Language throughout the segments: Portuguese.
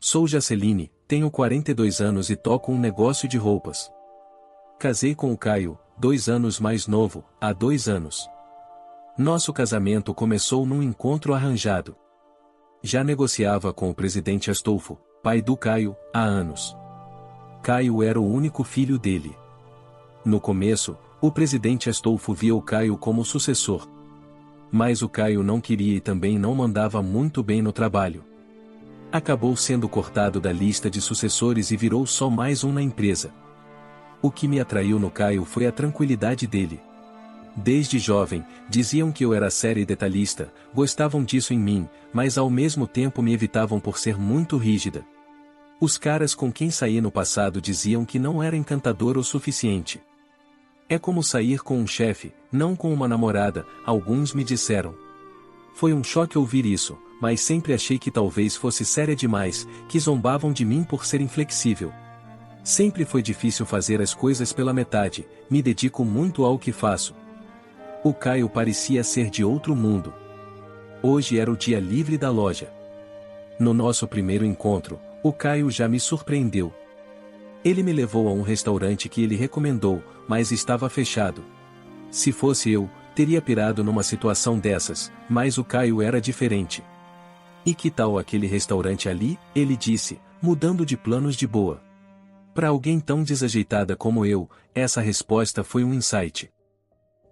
Sou Jaceline, tenho 42 anos e toco um negócio de roupas. Casei com o Caio, 2 anos mais novo, há 2 anos. Nosso casamento começou num encontro arranjado. Já negociava com o presidente Astolfo, pai do Caio, há anos. Caio era o único filho dele. No começo, o presidente Astolfo via o Caio como sucessor. Mas o Caio não queria e também não mandava muito bem no trabalho. Acabou sendo cortado da lista de sucessores e virou só mais um na empresa. O que me atraiu no Caio foi a tranquilidade dele. Desde jovem, diziam que eu era séria e detalhista, gostavam disso em mim, mas ao mesmo tempo me evitavam por ser muito rígida. Os caras com quem saí no passado diziam que não era encantador o suficiente. É como sair com um chefe, não com uma namorada, alguns me disseram. Foi um choque ouvir isso, mas sempre achei que talvez fosse séria demais, que zombavam de mim por ser inflexível. Sempre foi difícil fazer as coisas pela metade, me dedico muito ao que faço. O Caio parecia ser de outro mundo. Hoje era o dia livre da loja. No nosso primeiro encontro, o Caio já me surpreendeu. Ele me levou a um restaurante que ele recomendou, mas estava fechado. Se fosse eu, teria pirado numa situação dessas, mas o Caio era diferente. E que tal aquele restaurante ali? Ele disse, mudando de planos de boa. Para alguém tão desajeitada como eu, essa resposta foi um insight.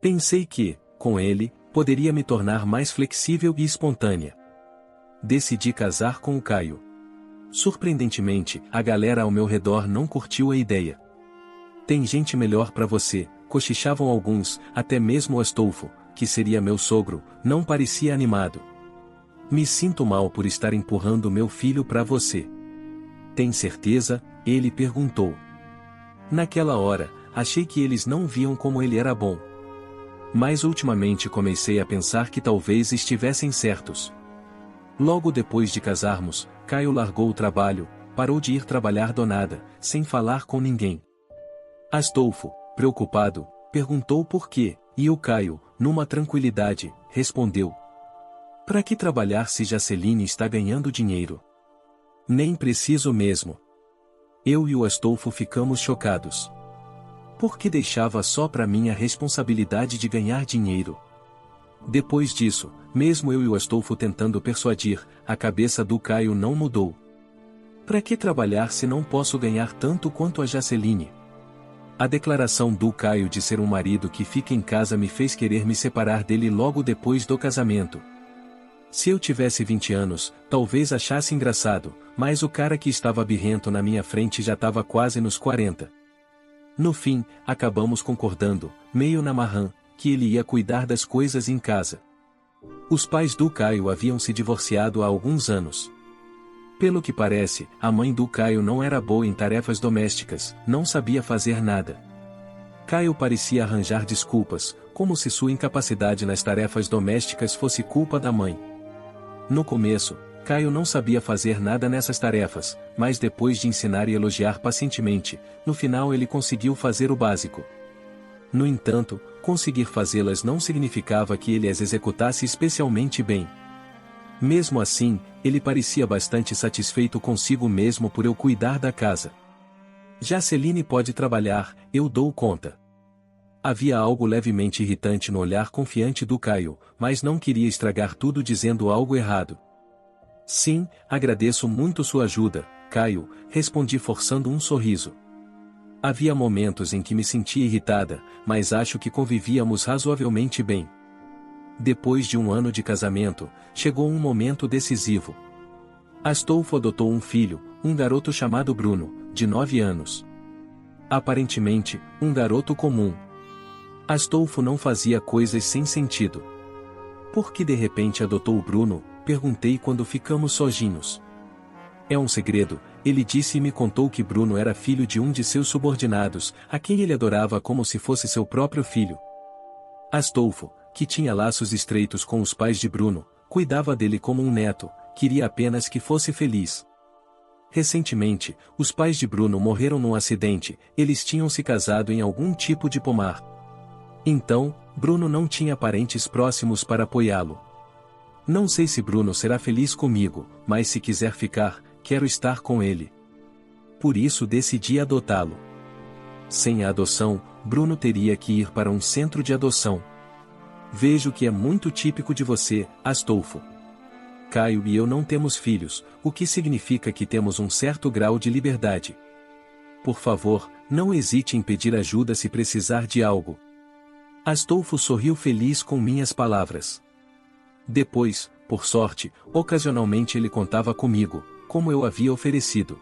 Pensei que, com ele, poderia me tornar mais flexível e espontânea. Decidi casar com o Caio. Surpreendentemente, a galera ao meu redor não curtiu a ideia. Tem gente melhor para você, cochichavam alguns, até mesmo o Astolfo, que seria meu sogro, não parecia animado. Me sinto mal por estar empurrando meu filho para você. Tem certeza? Ele perguntou. Naquela hora, achei que eles não viam como ele era bom. Mas ultimamente comecei a pensar que talvez estivessem certos. Logo depois de casarmos, Caio largou o trabalho, parou de ir trabalhar do nada, sem falar com ninguém. Astolfo, preocupado, perguntou por quê, e o Caio, numa tranquilidade, respondeu. Para que trabalhar se Jaceline está ganhando dinheiro? Nem preciso mesmo. Eu e o Astolfo ficamos chocados. Por que deixava só para mim a responsabilidade de ganhar dinheiro? Depois disso, mesmo eu e o Astolfo tentando persuadir, a cabeça do Caio não mudou. Para que trabalhar se não posso ganhar tanto quanto a Jaceline? A declaração do Caio de ser um marido que fica em casa me fez querer me separar dele logo depois do casamento. Se eu tivesse 20 anos, talvez achasse engraçado, mas o cara que estava birrento na minha frente já estava quase nos 40. No fim, acabamos concordando, meio na marrã, que ele ia cuidar das coisas em casa. Os pais do Caio haviam se divorciado há alguns anos. Pelo que parece, a mãe do Caio não era boa em tarefas domésticas, não sabia fazer nada. Caio parecia arranjar desculpas, como se sua incapacidade nas tarefas domésticas fosse culpa da mãe. No começo, Caio não sabia fazer nada nessas tarefas, mas depois de ensinar e elogiar pacientemente, no final ele conseguiu fazer o básico. No entanto, conseguir fazê-las não significava que ele as executasse especialmente bem. Mesmo assim, ele parecia bastante satisfeito consigo mesmo por eu cuidar da casa. Jaceline pode trabalhar, eu dou conta. Havia algo levemente irritante no olhar confiante do Caio, mas não queria estragar tudo dizendo algo errado. Sim, agradeço muito sua ajuda, Caio, respondi forçando um sorriso. Havia momentos em que me sentia irritada, mas acho que convivíamos razoavelmente bem. Depois de um ano de casamento, chegou um momento decisivo. Astolfo adotou um filho, um garoto chamado Bruno, de 9 anos. Aparentemente, um garoto comum. Astolfo não fazia coisas sem sentido. Por que de repente adotou o Bruno? Perguntei quando ficamos sozinhos. É um segredo, ele disse e me contou que Bruno era filho de um de seus subordinados, a quem ele adorava como se fosse seu próprio filho. Astolfo, que tinha laços estreitos com os pais de Bruno, cuidava dele como um neto, queria apenas que fosse feliz. Recentemente, os pais de Bruno morreram num acidente, eles tinham se casado em algum tipo de pomar. Então, Bruno não tinha parentes próximos para apoiá-lo. Não sei se Bruno será feliz comigo, mas se quiser ficar, quero estar com ele. Por isso decidi adotá-lo. Sem a adoção, Bruno teria que ir para um centro de adoção. Vejo que é muito típico de você, Astolfo. Caio e eu não temos filhos, o que significa que temos um certo grau de liberdade. Por favor, não hesite em pedir ajuda se precisar de algo. Astolfo sorriu feliz com minhas palavras. Depois, por sorte, ocasionalmente ele contava comigo, como eu havia oferecido.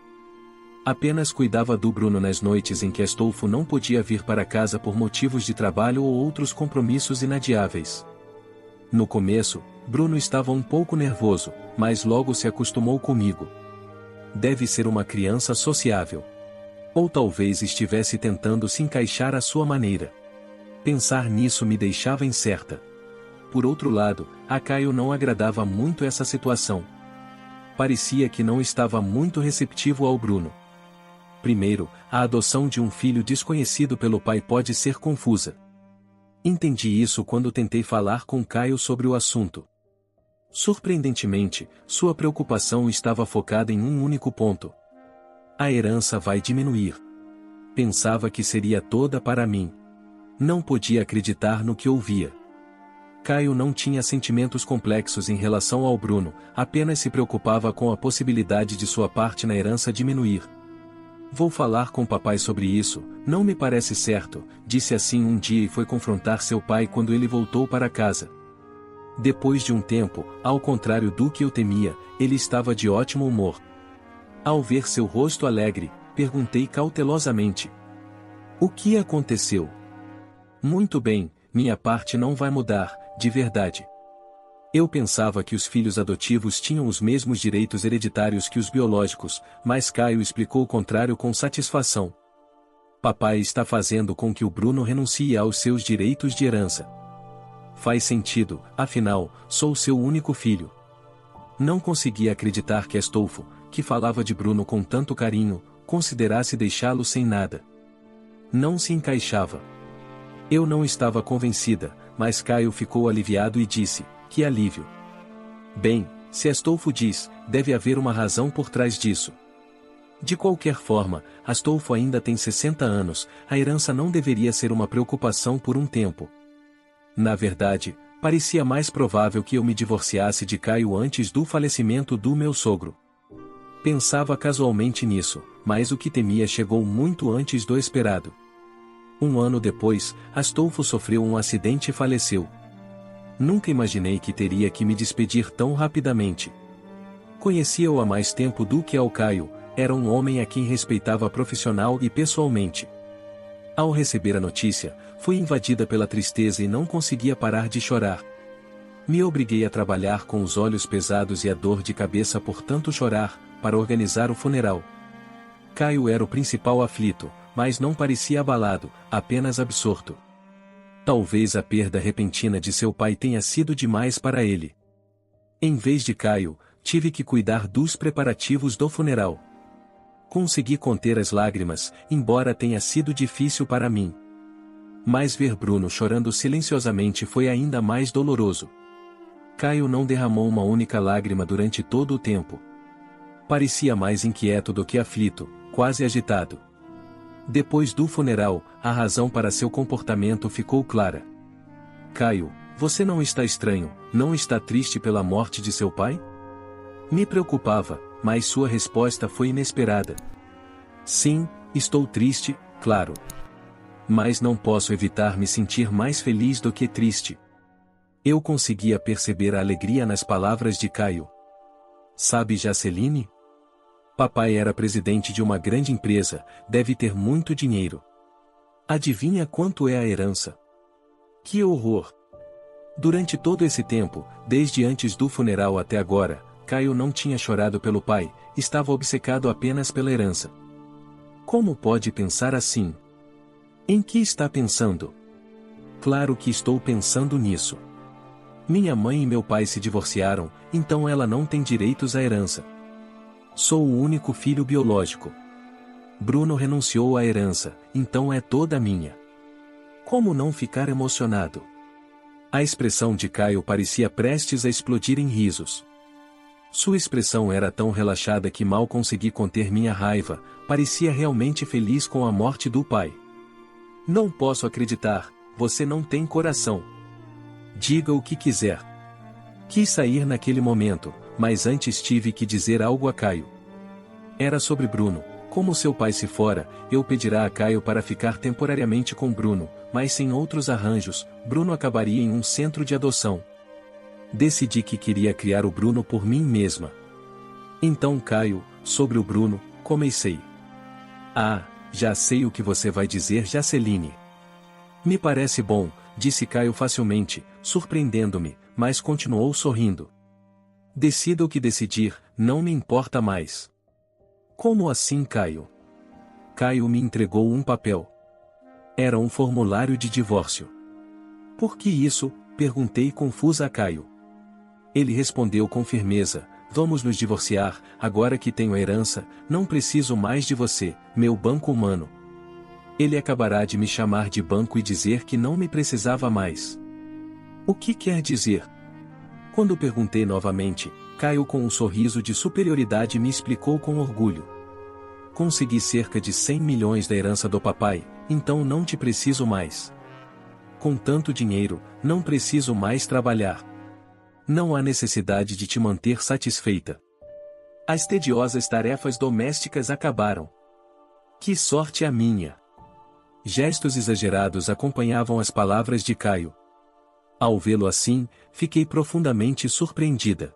Apenas cuidava do Bruno nas noites em que Astolfo não podia vir para casa por motivos de trabalho ou outros compromissos inadiáveis. No começo, Bruno estava um pouco nervoso, mas logo se acostumou comigo. Deve ser uma criança sociável. Ou talvez estivesse tentando se encaixar à sua maneira. Pensar nisso me deixava incerta. Por outro lado, a Caio não agradava muito essa situação. Parecia que não estava muito receptivo ao Bruno. Primeiro, a adoção de um filho desconhecido pelo pai pode ser confusa. Entendi isso quando tentei falar com Caio sobre o assunto. Surpreendentemente, sua preocupação estava focada em um único ponto. A herança vai diminuir. Pensava que seria toda para mim. Não podia acreditar no que ouvia. Caio não tinha sentimentos complexos em relação ao Bruno, apenas se preocupava com a possibilidade de sua parte na herança diminuir. Vou falar com papai sobre isso, não me parece certo, disse assim um dia e foi confrontar seu pai quando ele voltou para casa. Depois de um tempo, ao contrário do que eu temia, ele estava de ótimo humor. Ao ver seu rosto alegre, perguntei cautelosamente: o que aconteceu? Muito bem, minha parte não vai mudar, de verdade. Eu pensava que os filhos adotivos tinham os mesmos direitos hereditários que os biológicos, mas Caio explicou o contrário com satisfação. Papai está fazendo com que o Bruno renuncie aos seus direitos de herança. Faz sentido, afinal, sou seu único filho. Não conseguia acreditar que Astolfo, que falava de Bruno com tanto carinho, considerasse deixá-lo sem nada. Não se encaixava. Eu não estava convencida, mas Caio ficou aliviado e disse: que alívio. Bem, se Astolfo diz, deve haver uma razão por trás disso. De qualquer forma, Astolfo ainda tem 60 anos, a herança não deveria ser uma preocupação por um tempo. Na verdade, parecia mais provável que eu me divorciasse de Caio antes do falecimento do meu sogro. Pensava casualmente nisso, mas o que temia chegou muito antes do esperado. Um ano depois, Astolfo sofreu um acidente e faleceu. Nunca imaginei que teria que me despedir tão rapidamente. Conhecia-o há mais tempo do que ao Caio, era um homem a quem respeitava profissional e pessoalmente. Ao receber a notícia, fui invadida pela tristeza e não conseguia parar de chorar. Me obriguei a trabalhar com os olhos pesados e a dor de cabeça por tanto chorar, para organizar o funeral. Caio era o principal aflito, mas não parecia abalado, apenas absorto. Talvez a perda repentina de seu pai tenha sido demais para ele. Em vez de Caio, tive que cuidar dos preparativos do funeral. Consegui conter as lágrimas, embora tenha sido difícil para mim. Mas ver Bruno chorando silenciosamente foi ainda mais doloroso. Caio não derramou uma única lágrima durante todo o tempo. Parecia mais inquieto do que aflito, quase agitado. Depois do funeral, a razão para seu comportamento ficou clara. Caio, você não está estranho, não está triste pela morte de seu pai? Me preocupava, mas sua resposta foi inesperada. Sim, estou triste, claro. Mas não posso evitar me sentir mais feliz do que triste. Eu conseguia perceber a alegria nas palavras de Caio. Sabe Jaceline? Papai era presidente de uma grande empresa, deve ter muito dinheiro. Adivinha quanto é a herança? Que horror! Durante todo esse tempo, desde antes do funeral até agora, Caio não tinha chorado pelo pai, estava obcecado apenas pela herança. Como pode pensar assim? Em que está pensando? Claro que estou pensando nisso. Minha mãe e meu pai se divorciaram, então ela não tem direitos à herança. Sou o único filho biológico. Bruno renunciou à herança, então é toda minha. Como não ficar emocionado? A expressão de Caio parecia prestes a explodir em risos. Sua expressão era tão relaxada que mal consegui conter minha raiva, parecia realmente feliz com a morte do pai. Não posso acreditar, você não tem coração. Diga o que quiser. Quis sair naquele momento, mas antes tive que dizer algo a Caio. Era sobre Bruno. Como seu pai se fora, eu pedirá a Caio para ficar temporariamente com Bruno, mas sem outros arranjos, Bruno acabaria em um centro de adoção. Decidi que queria criar o Bruno por mim mesma. Então Caio, sobre o Bruno, comecei. Ah, já sei o que você vai dizer, Jaceline. Me parece bom, disse Caio facilmente, surpreendendo-me, mas continuou sorrindo. Decida o que decidir, não me importa mais. Como assim, Caio? Caio me entregou um papel. Era um formulário de divórcio. Por que isso? Perguntei confusa a Caio. Ele respondeu com firmeza, vamos nos divorciar, agora que tenho a herança, não preciso mais de você, meu banco humano. Ele acabará de me chamar de banco e dizer que não me precisava mais. O que quer dizer? Quando perguntei novamente, Caio com um sorriso de superioridade me explicou com orgulho. Consegui cerca de 100 milhões da herança do papai, então não te preciso mais. Com tanto dinheiro, não preciso mais trabalhar. Não há necessidade de te manter satisfeita. As tediosas tarefas domésticas acabaram. Que sorte a minha! Gestos exagerados acompanhavam as palavras de Caio. Ao vê-lo assim, fiquei profundamente surpreendida.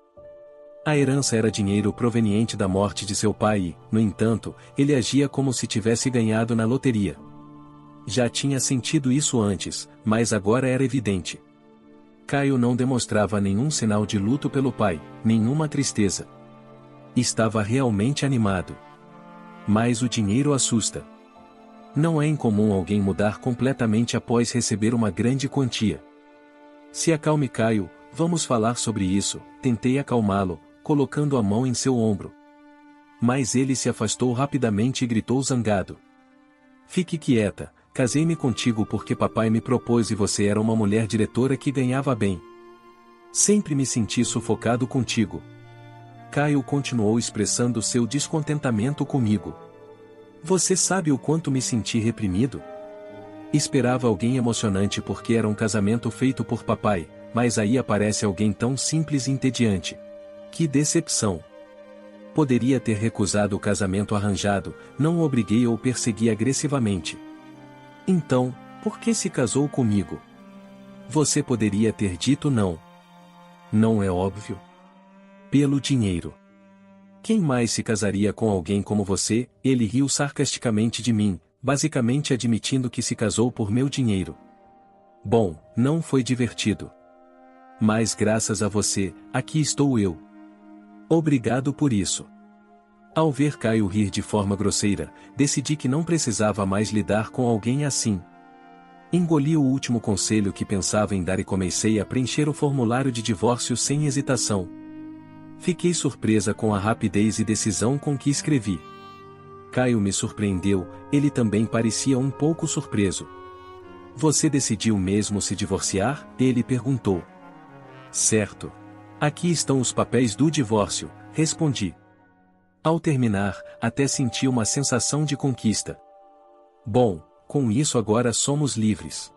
A herança era dinheiro proveniente da morte de seu pai e, no entanto, ele agia como se tivesse ganhado na loteria. Já tinha sentido isso antes, mas agora era evidente. Caio não demonstrava nenhum sinal de luto pelo pai, nenhuma tristeza. Estava realmente animado. Mas o dinheiro assusta. Não é incomum alguém mudar completamente após receber uma grande quantia. Se acalme, Caio, vamos falar sobre isso, tentei acalmá-lo, colocando a mão em seu ombro. Mas ele se afastou rapidamente e gritou zangado. Fique quieta, casei-me contigo porque papai me propôs e você era uma mulher diretora que ganhava bem. Sempre me senti sufocado contigo. Caio continuou expressando seu descontentamento comigo. Você sabe o quanto me senti reprimido? Esperava alguém emocionante porque era um casamento feito por papai, mas aí aparece alguém tão simples e entediante. Que decepção! Poderia ter recusado o casamento arranjado, não o obriguei ou persegui agressivamente. Então, por que se casou comigo? Você poderia ter dito não. Não é óbvio? Pelo dinheiro. Quem mais se casaria com alguém como você? Ele riu sarcasticamente de mim, basicamente admitindo que se casou por meu dinheiro. Bom, não foi divertido. Mas graças a você, aqui estou eu. Obrigado por isso. Ao ver Caio rir de forma grosseira, decidi que não precisava mais lidar com alguém assim. Engoli o último conselho que pensava em dar e comecei a preencher o formulário de divórcio sem hesitação. Fiquei surpresa com a rapidez e decisão com que escrevi. Caio me surpreendeu, ele também parecia um pouco surpreso. Você decidiu mesmo se divorciar? Ele perguntou. Certo. Aqui estão os papéis do divórcio, respondi. Ao terminar, até senti uma sensação de conquista. Bom, com isso agora somos livres.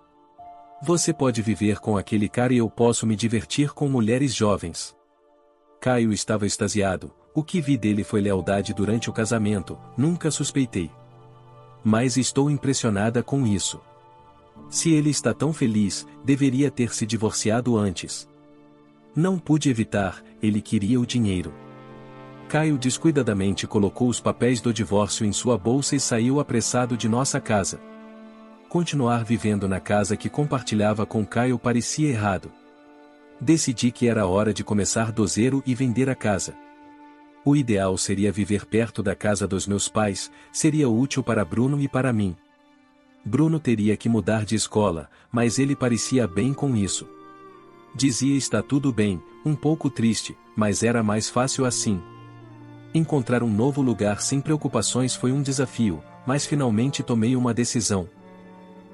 Você pode viver com aquele cara e eu posso me divertir com mulheres jovens. Caio estava extasiado, o que vi dele foi lealdade durante o casamento, nunca suspeitei. Mas estou impressionada com isso. Se ele está tão feliz, deveria ter se divorciado antes. Não pude evitar, ele queria o dinheiro. Caio descuidadamente colocou os papéis do divórcio em sua bolsa e saiu apressado de nossa casa. Continuar vivendo na casa que compartilhava com Caio parecia errado. Decidi que era hora de começar do zero e vender a casa. O ideal seria viver perto da casa dos meus pais, seria útil para Bruno e para mim. Bruno teria que mudar de escola, mas ele parecia bem com isso. Dizia está tudo bem, um pouco triste, mas era mais fácil assim. Encontrar um novo lugar sem preocupações foi um desafio, mas finalmente tomei uma decisão.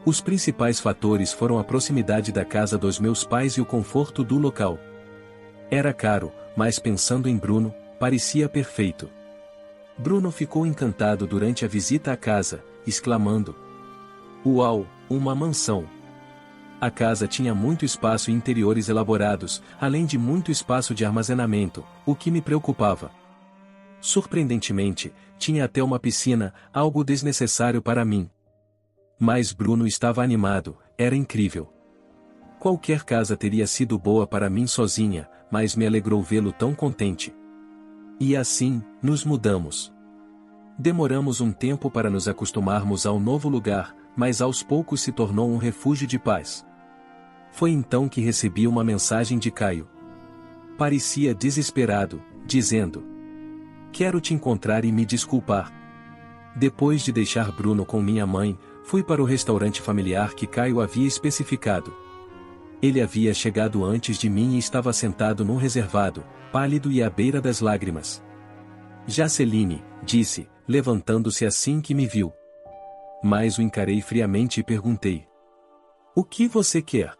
Os principais fatores foram a proximidade da casa dos meus pais e o conforto do local. Era caro, mas pensando em Bruno, parecia perfeito. Bruno ficou encantado durante a visita à casa, exclamando: "Uau, uma mansão!" A casa tinha muito espaço e interiores elaborados, além de muito espaço de armazenamento, o que me preocupava. Surpreendentemente, tinha até uma piscina, algo desnecessário para mim. Mas Bruno estava animado, era incrível. Qualquer casa teria sido boa para mim sozinha, mas me alegrou vê-lo tão contente. E assim, nos mudamos. Demoramos um tempo para nos acostumarmos ao novo lugar, mas aos poucos se tornou um refúgio de paz. Foi então que recebi uma mensagem de Caio. Parecia desesperado, dizendo: "Quero te encontrar e me desculpar. Depois de deixar Bruno com minha mãe, fui para o restaurante familiar que Caio havia especificado. Ele havia chegado antes de mim e estava sentado num reservado, pálido e à beira das lágrimas. Jaceline, disse, levantando-se assim que me viu. Mas o encarei friamente e perguntei: "O que você quer?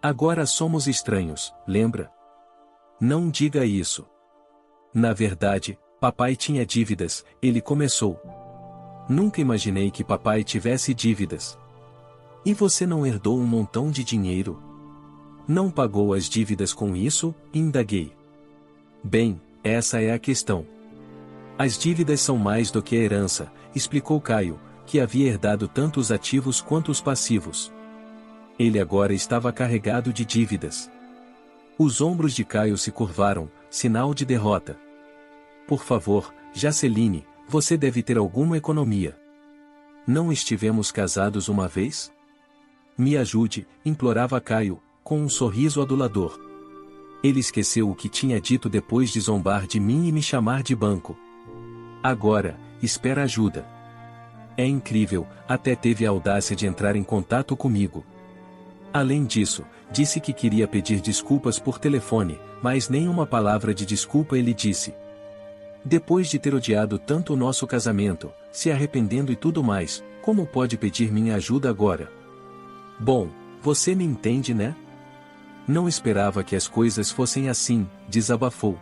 Agora somos estranhos, lembra?" "Não diga isso." "Na verdade, papai tinha dívidas", ele começou. "Nunca imaginei que papai tivesse dívidas." "E você não herdou um montão de dinheiro? Não pagou as dívidas com isso?" indaguei. "Bem, essa é a questão. As dívidas são mais do que a herança", explicou Caio, que havia herdado tanto os ativos quanto os passivos. Ele agora estava carregado de dívidas. Os ombros de Caio se curvaram, sinal de derrota. "Por favor, Jaceline, você deve ter alguma economia. Não estivemos casados uma vez? Me ajude", implorava Caio, com um sorriso adulador. Ele esqueceu o que tinha dito depois de zombar de mim e me chamar de banco. Agora, espera ajuda. É incrível, até teve a audácia de entrar em contato comigo. Além disso, disse que queria pedir desculpas por telefone, mas nem uma palavra de desculpa ele disse. Depois de ter odiado tanto o nosso casamento, se arrependendo e tudo mais, como pode pedir minha ajuda agora? Bom, você me entende, né? Não esperava que as coisas fossem assim, desabafou.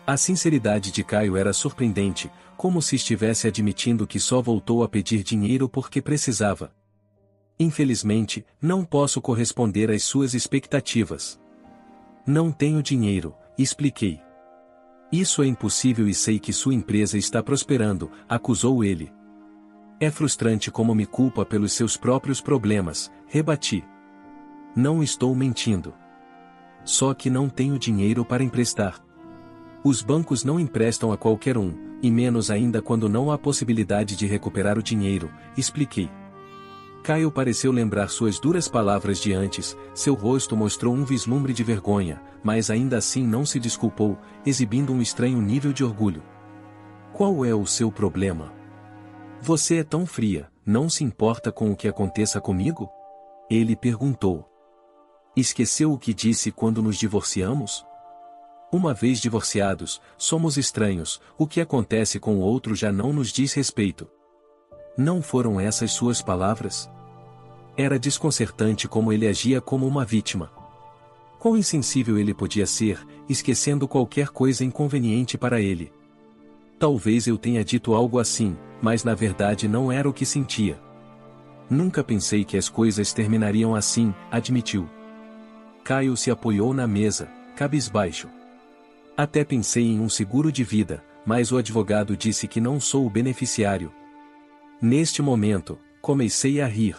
A sinceridade de Caio era surpreendente, como se estivesse admitindo que só voltou a pedir dinheiro porque precisava. Infelizmente, não posso corresponder às suas expectativas. Não tenho dinheiro, expliquei. Isso é impossível e sei que sua empresa está prosperando, acusou ele. É frustrante como me culpa pelos seus próprios problemas, rebati. Não estou mentindo. Só que não tenho dinheiro para emprestar. Os bancos não emprestam a qualquer um, e menos ainda quando não há possibilidade de recuperar o dinheiro, expliquei. Caio pareceu lembrar suas duras palavras de antes, seu rosto mostrou um vislumbre de vergonha, mas ainda assim não se desculpou, exibindo um estranho nível de orgulho. Qual é o seu problema? Você é tão fria, não se importa com o que aconteça comigo? Ele perguntou. Esqueceu o que disse quando nos divorciamos? Uma vez divorciados, somos estranhos, o que acontece com o outro já não nos diz respeito. Não foram essas suas palavras? Era desconcertante como ele agia como uma vítima. Quão insensível ele podia ser, esquecendo qualquer coisa inconveniente para ele. Talvez eu tenha dito algo assim, mas na verdade não era o que sentia. Nunca pensei que as coisas terminariam assim, admitiu. Caio se apoiou na mesa, cabisbaixo. Até pensei em um seguro de vida, mas o advogado disse que não sou o beneficiário. Neste momento, comecei a rir.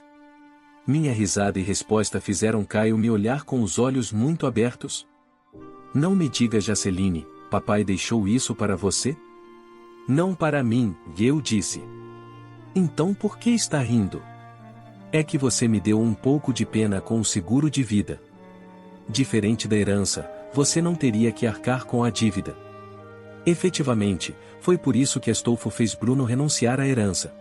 Minha risada e resposta fizeram Caio me olhar com os olhos muito abertos. Não me diga, Jaceline, papai deixou isso para você? Não para mim, eu disse. Então por que está rindo? É que você me deu um pouco de pena com o seguro de vida. Diferente da herança, você não teria que arcar com a dívida. Efetivamente, foi por isso que Astolfo fez Bruno renunciar à herança.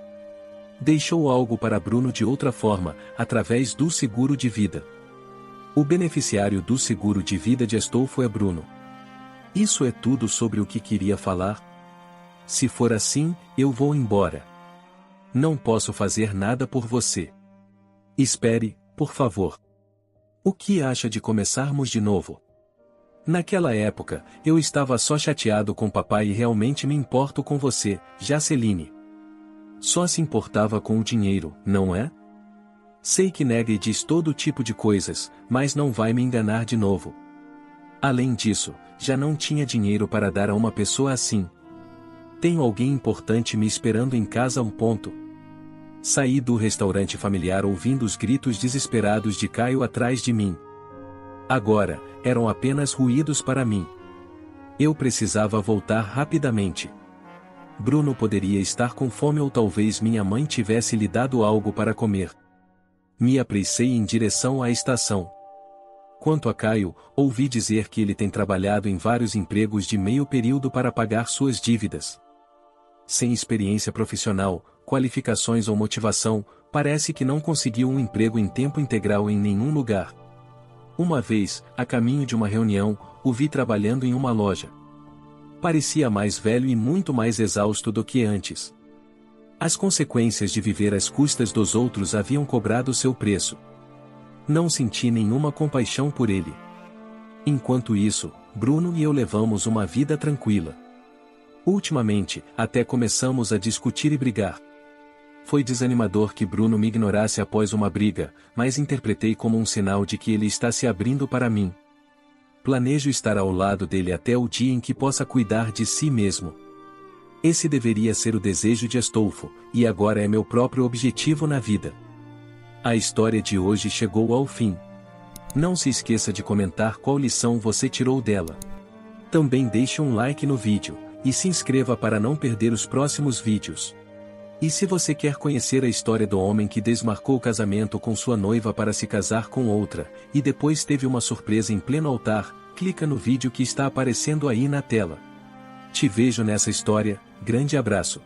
Deixou algo para Bruno de outra forma, através do seguro de vida. O beneficiário do seguro de vida de Astolfo é Bruno. Isso é tudo sobre o que queria falar? Se for assim, eu vou embora. Não posso fazer nada por você. Espere, por favor. O que acha de começarmos de novo? Naquela época, eu estava só chateado com papai e realmente me importo com você, Jaceline. Só se importava com o dinheiro, não é? Sei que nega e diz todo tipo de coisas, mas não vai me enganar de novo. Além disso, já não tinha dinheiro para dar a uma pessoa assim. Tenho alguém importante me esperando em casa a um ponto. Saí do restaurante familiar ouvindo os gritos desesperados de Caio atrás de mim. Agora, eram apenas ruídos para mim. Eu precisava voltar rapidamente. Bruno poderia estar com fome ou talvez minha mãe tivesse lhe dado algo para comer. Me apressei em direção à estação. Quanto a Caio, ouvi dizer que ele tem trabalhado em vários empregos de meio período para pagar suas dívidas. Sem experiência profissional, qualificações ou motivação, parece que não conseguiu um emprego em tempo integral em nenhum lugar. Uma vez, a caminho de uma reunião, o vi trabalhando em uma loja. Parecia mais velho e muito mais exausto do que antes. As consequências de viver às custas dos outros haviam cobrado seu preço. Não senti nenhuma compaixão por ele. Enquanto isso, Bruno e eu levamos uma vida tranquila. Ultimamente, até começamos a discutir e brigar. Foi desanimador que Bruno me ignorasse após uma briga, mas interpretei como um sinal de que ele está se abrindo para mim. Planejo estar ao lado dele até o dia em que possa cuidar de si mesmo. Esse deveria ser o desejo de Astolfo, e agora é meu próprio objetivo na vida. A história de hoje chegou ao fim. Não se esqueça de comentar qual lição você tirou dela. Também deixe um like no vídeo, e se inscreva para não perder os próximos vídeos. E se você quer conhecer a história do homem que desmarcou o casamento com sua noiva para se casar com outra, e depois teve uma surpresa em pleno altar, clica no vídeo que está aparecendo aí na tela. Te vejo nessa história, grande abraço.